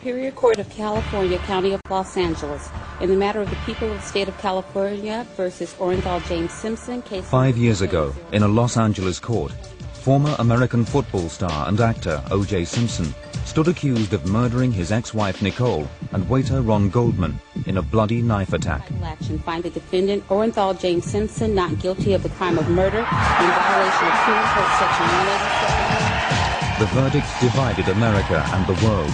Superior Court of California, County of Los Angeles, in the matter of the people of the state of California versus Orenthal James Simpson, case 5 years ago, in a Los Angeles court, former American football star and actor OJ Simpson stood accused of murdering his ex-wife Nicole and waiter Ron Goldman in a bloody knife attack. Action find the defendant Orenthal James Simpson not guilty of the crime of murder in violation of Penal Code Section 187. The verdict divided America and the world.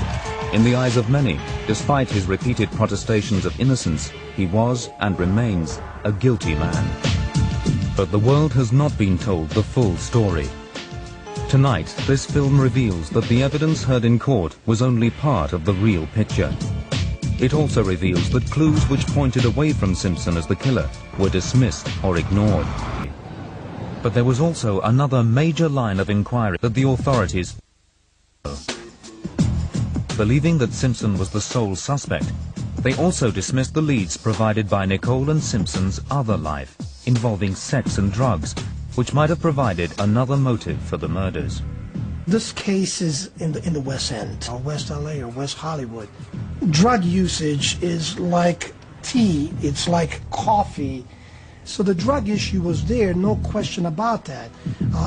In the eyes of many, despite his repeated protestations of innocence, he was and remains a guilty man. But the world has not been told the full story. Tonight, this film reveals that the evidence heard in court was only part of the real picture. It also reveals that clues which pointed away from Simpson as the killer were dismissed or ignored. But there was also another major line of inquiry that the authorities, believing that Simpson was the sole suspect, they also dismissed the leads provided by Nicole and Simpson's other life, involving sex and drugs, which might have provided another motive for the murders. This case is in the West End, or West LA, or West Hollywood. Drug usage is like tea, it's like coffee. So the drug issue was there, no question about that.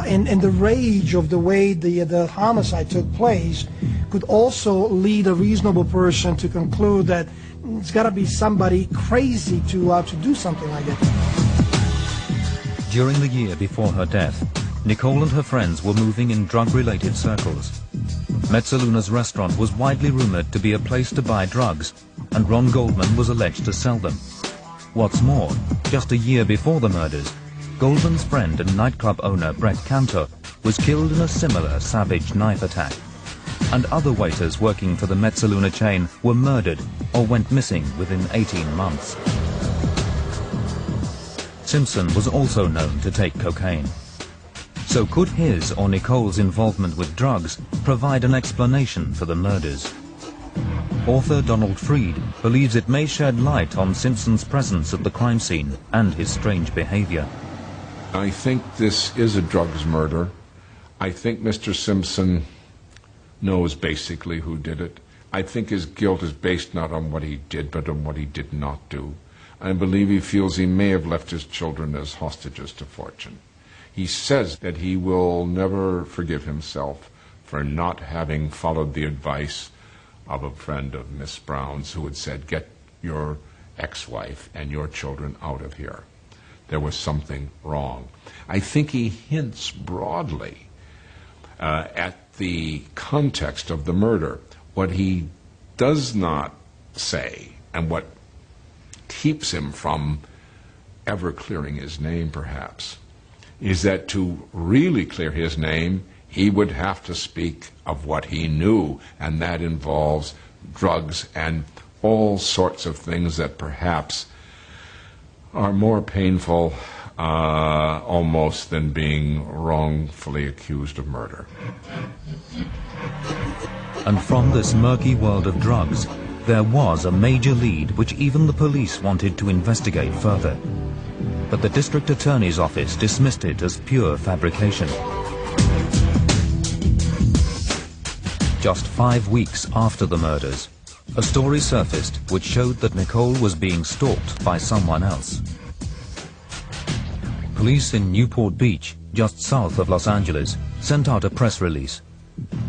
And the rage of the way the homicide took place could also lead a reasonable person to conclude that it's got to be somebody crazy to do something like that. During the year before her death, Nicole and her friends were moving in drug-related circles. Mezzeluna's restaurant was widely rumored to be a place to buy drugs, and Ron Goldman was alleged to sell them. What's more, just a year before the murders, Goldman's friend and nightclub owner Brett Cantor was killed in a similar savage knife attack. And other waiters working for the Mezzeluna chain were murdered or went missing within 18 months. Simpson was also known to take cocaine. So could his or Nicole's involvement with drugs provide an explanation for the murders? Author Donald Freed believes it may shed light on Simpson's presence at the crime scene and his strange behavior. I think this is a drugs murder. I think Mr. Simpson knows basically who did it. I think his guilt is based not on what he did, but on what he did not do. I believe he feels he may have left his children as hostages to fortune. He says that he will never forgive himself for not having followed the advice of a friend of Miss Brown's who had said, get your ex-wife and your children out of here. There was something wrong. I think he hints broadly at the context of the murder. What he does not say, and what keeps him from ever clearing his name, perhaps, is that to really clear his name, he would have to speak of what he knew, and that involves drugs and all sorts of things that perhaps are more painful almost than being wrongfully accused of murder. And from this murky world of drugs, there was a major lead which even the police wanted to investigate further. But the district attorney's office dismissed it as pure fabrication. Just 5 weeks after the murders, a story surfaced which showed that Nicole was being stalked by someone else. Police in Newport Beach, just south of Los Angeles, sent out a press release.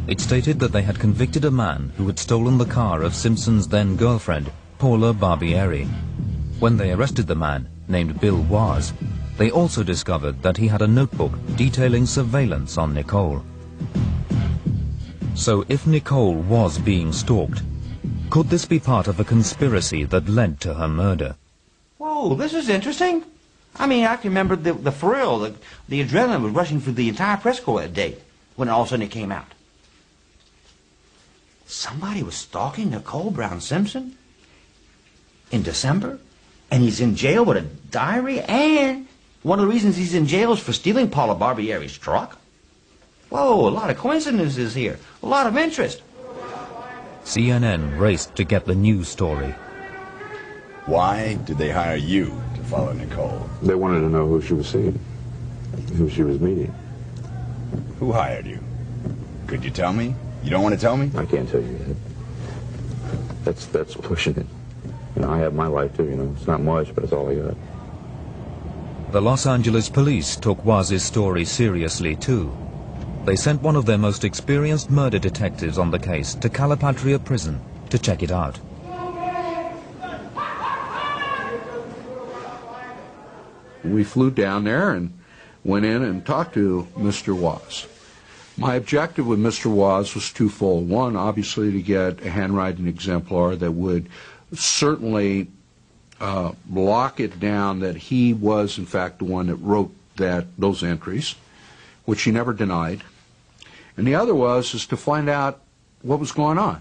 It stated that they had convicted a man who had stolen the car of Simpson's then-girlfriend, Paula Barbieri. When they arrested the man, named Bill Waz, they also discovered that he had a notebook detailing surveillance on Nicole. So if Nicole was being stalked, could this be part of a conspiracy that led to her murder? Whoa, this is interesting. I mean, I can remember the thrill, the adrenaline was rushing through the entire press corps that day when all of a sudden it came out. Somebody was stalking Nicole Brown Simpson in December, and he's in jail with a diary, and one of the reasons he's in jail is for stealing Paula Barbieri's truck. Whoa, a lot of coincidences here, a lot of interest. CNN raced to get the news story. Why did they hire you to follow Nicole? They wanted to know who she was seeing, who she was meeting. Who hired you? Could you tell me? You don't want to tell me? I can't tell you that. That's pushing it. You know, I have my life too, you know. It's not much, but it's all I got. The Los Angeles police took Waz's story seriously too. They sent one of their most experienced murder detectives on the case to Calipatria prison to check it out. We flew down there and went in and talked to Mr. Waz. My objective with Mr. Waz was twofold. One, obviously, to get a handwriting exemplar that would certainly lock it down that he was, in fact, the one that wrote those entries, which he never denied. And the other is to find out what was going on.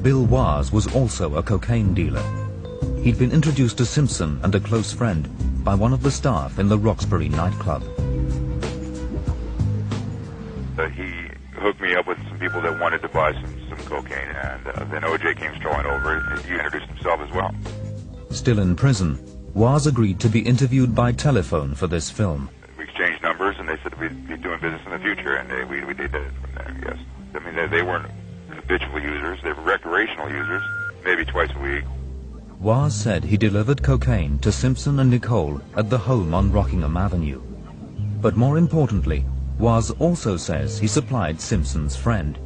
Bill Waz was also a cocaine dealer. He'd been introduced to Simpson and a close friend by one of the staff in the Roxbury nightclub. He hooked me up with some people that wanted to buy some cocaine, and then OJ came strolling over, and he introduced himself as well. Still in prison, Waz agreed to be interviewed by telephone for this film. We exchanged numbers, and they said we'd be doing business in the future, and we did it from there, yes. I mean, they weren't habitual users, they were recreational users, maybe twice a week. Waz said he delivered cocaine to Simpson and Nicole at the home on Rockingham Avenue. But more importantly, Waz also says he supplied Simpson's friend.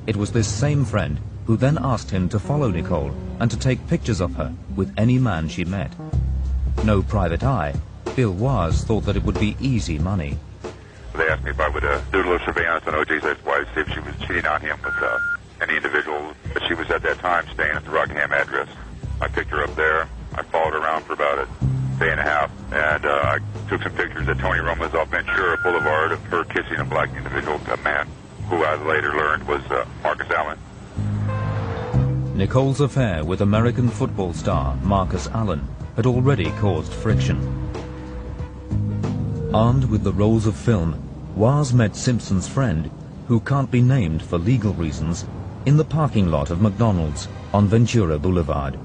It was this same friend who then asked him to follow Nicole and to take pictures of her with any man she met. No private eye, Bill Waz thought that it would be easy money. They asked me if I would do a little surveillance on OJ's ex-wife, see if she was cheating on him with any individual. But she was at that time staying at the Rockingham address. I picked her up there. I followed her around for about a day and a half, and I took some pictures at Tony Roma's off Ventura Boulevard of her kissing a black individual, a man who I later learned was Marcus Allen. Nicole's affair with American football star Marcus Allen had already caused friction. Armed with the rolls of film, Waz met Simpson's friend, who can't be named for legal reasons, in the parking lot of McDonald's on Ventura Boulevard.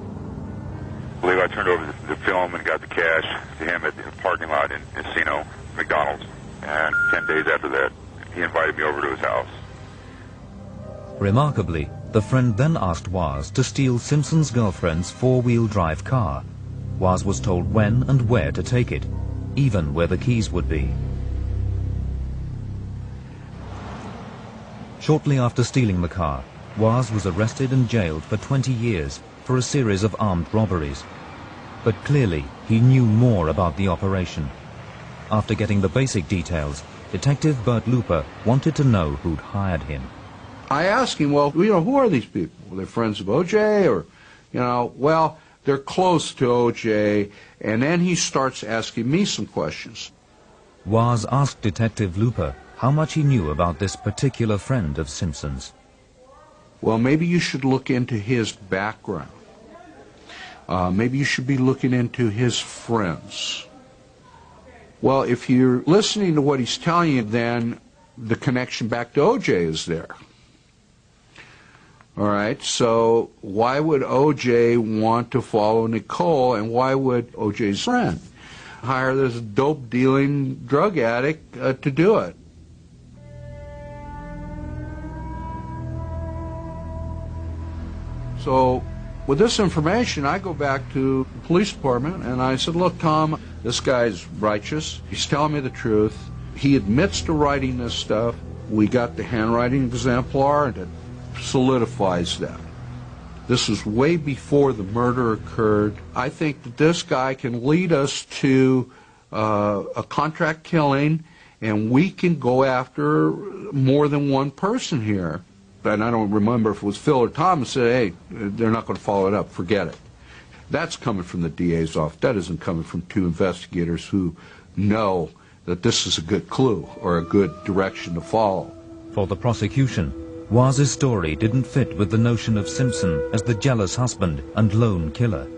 I believe I turned over the film and got the cash to him at the parking lot in Encino, McDonald's. And 10 days after that, he invited me over to his house. Remarkably, the friend then asked Waz to steal Simpson's girlfriend's four-wheel drive car. Waz was told when and where to take it, even where the keys would be. Shortly after stealing the car, Waz was arrested and jailed for 20 years for a series of armed robberies. But clearly, he knew more about the operation. After getting the basic details, Detective Bert Looper wanted to know who'd hired him. I asked him, well, who are these people? Were they friends of OJ, or, well, they're close to OJ, and then he starts asking me some questions. Waz asked Detective Looper how much he knew about this particular friend of Simpson's. Well, maybe you should look into his background. Maybe you should be looking into his friends. Well, if you're listening to what he's telling you, then the connection back to OJ is there. All right, so why would OJ want to follow Nicole, and why would OJ's friend hire this dope-dealing drug addict to do it? So with this information, I go back to the police department, and I said, look, Tom, this guy's righteous. He's telling me the truth. He admits to writing this stuff. We got the handwriting exemplar, and it solidifies that. This was way before the murder occurred. I think that this guy can lead us to a contract killing, and we can go after more than one person here. And I don't remember if it was Phil or Tom who said, hey, they're not going to follow it up, forget it. That's coming from the DA's office. That isn't coming from two investigators who know that this is a good clue or a good direction to follow. For the prosecution, Waz's story didn't fit with the notion of Simpson as the jealous husband and lone killer.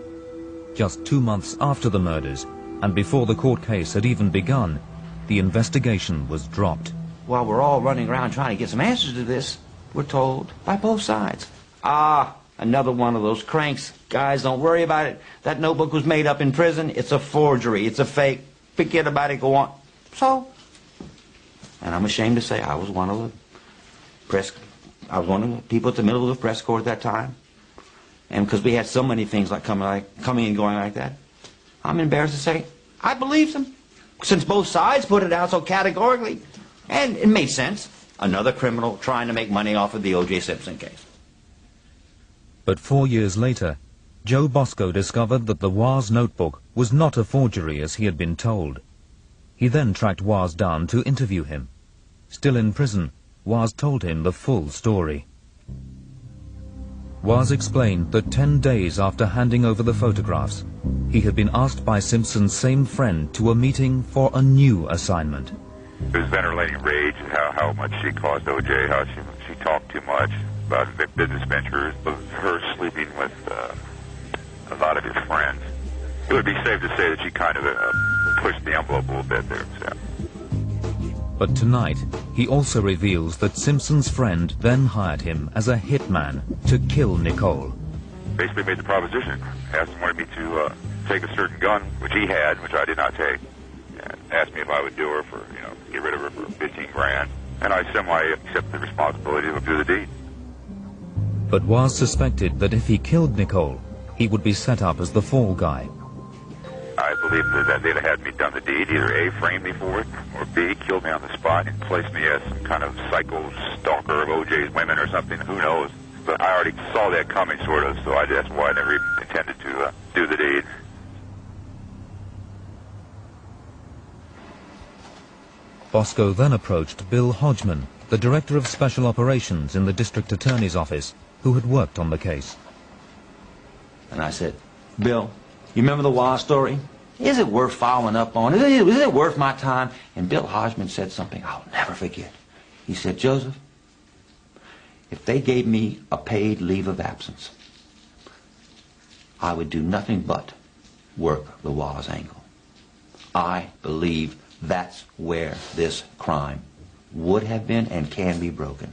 Just 2 months after the murders, and before the court case had even begun, the investigation was dropped. While we're all running around trying to get some answers to this, we're told by both sides, another one of those cranks. Guys, don't worry about it. That notebook was made up in prison. It's a forgery. It's a fake. Forget about it. Go on. So, and I'm ashamed to say I was one of the press I was one of the people at the middle of the press corps at that time. And because we had so many things like coming and going like that, I'm embarrassed to say I believed them, since both sides put it out so categorically. And it made sense. Another criminal trying to make money off of the OJ Simpson case. But 4 years later, Joe Bosco discovered that the Waz notebook was not a forgery as he had been told. He then tracked Waz down to interview him. Still in prison, Waz told him the full story. Waz explained that 10 days after handing over the photographs, he had been asked by Simpson's same friend to a meeting for a new assignment. It was venerating rage, how much she caused OJ, how she talked too much about business ventures, of her sleeping with a lot of his friends. It would be safe to say that she kind of pushed the envelope a little bit there. So. But tonight, he also reveals that Simpson's friend then hired him as a hitman to kill Nicole. Basically made the proposition. Asked him wanted me to take a certain gun, which he had, which I did not take. And asked me if I would do her for, get rid of her for 15 grand. And I semi-accepted the responsibility to do the deed. But Waz suspected that if he killed Nicole, he would be set up as the fall guy. I believe that they'd have had me done the deed, either A, framed me for it, or B, killed me on the spot and placed me as some kind of psycho stalker of OJ's women or something, who knows. But I already saw that coming, sort of, so that's why I never even intended to do the deed. Bosco then approached Bill Hodgman, the Director of Special Operations in the District Attorney's Office, who had worked on the case. And I said, Bill, you remember the Waz story? Is it worth following up on? Is it worth my time? And Bill Hodgman said something I'll never forget. He said, Joseph, if they gave me a paid leave of absence, I would do nothing but work the Waz angle. I believe that's where this crime would have been and can be broken.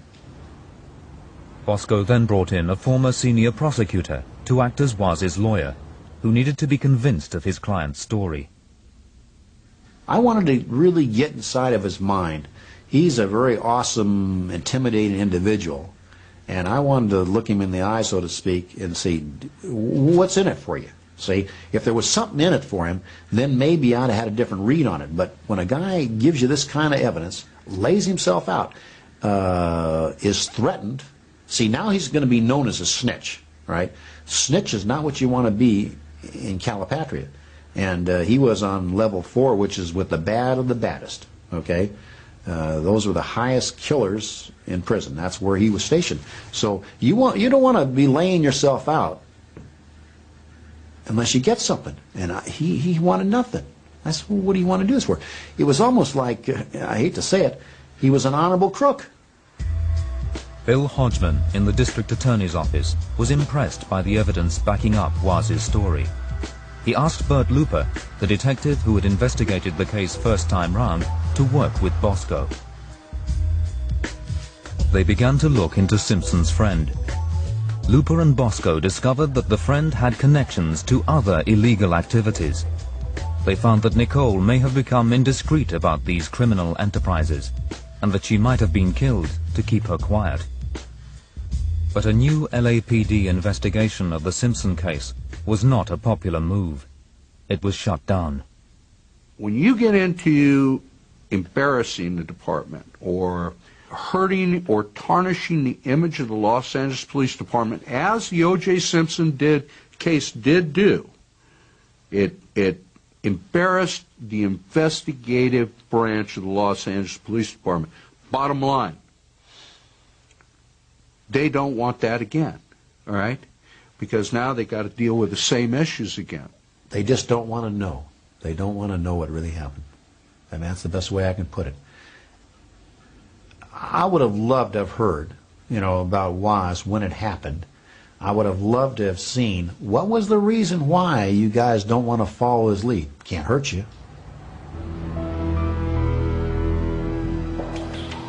Bosco then brought in a former senior prosecutor to act as Waz's lawyer, who needed to be convinced of his client's story. I wanted to really get inside of his mind. He's a very awesome, intimidating individual, and I wanted to look him in the eye, so to speak, and see, what's in it for you? See, if there was something in it for him, then maybe I'd have had a different read on it. But when a guy gives you this kind of evidence, lays himself out, is threatened, see, now he's going to be known as a snitch, right? Snitch is not what you want to be in Calipatria. And he was on level 4, which is with the bad of the baddest, okay? Those were the highest killers in prison. That's where he was stationed. So you don't want to be laying yourself out unless you get something. And he wanted nothing. That's what do you want to do this for? It was almost like, I hate to say it, he was an honorable crook. Bill Hodgman in the District Attorney's Office was impressed by the evidence backing up Waz's story. He asked Bert Looper, the detective who had investigated the case first time round, to work with Bosco. They began to look into Simpson's friend. Looper and Bosco discovered that the friend had connections to other illegal activities. They found that Nicole may have become indiscreet about these criminal enterprises, and that she might have been killed to keep her quiet. But a new LAPD investigation of the Simpson case was not a popular move. It was shut down. When you get into embarrassing the department or hurting or tarnishing the image of the Los Angeles Police Department, as the O.J. Simpson case did do, it embarrassed the investigative branch of the Los Angeles Police Department. Bottom line, they don't want that again, all right? Because now they got to deal with the same issues again. They just don't want to know. They don't want to know what really happened. I mean, that's the best way I can put it. I would have loved to have heard, about Waz when it happened. I would have loved to have seen what was the reason why you guys don't want to follow his lead. Can't hurt you.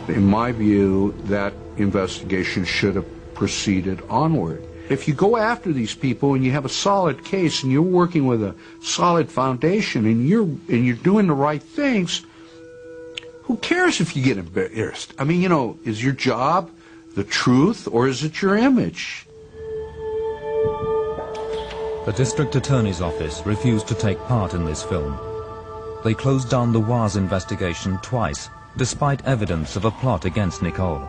In my view, that investigation should have proceeded onward. If you go after these people and you have a solid case and you're working with a solid foundation and you're doing the right things, who cares if you get embarrassed? I mean, is your job the truth or is it your image? The district attorney's office refused to take part in this film. They closed down the Waz investigation twice, despite evidence of a plot against Nicole.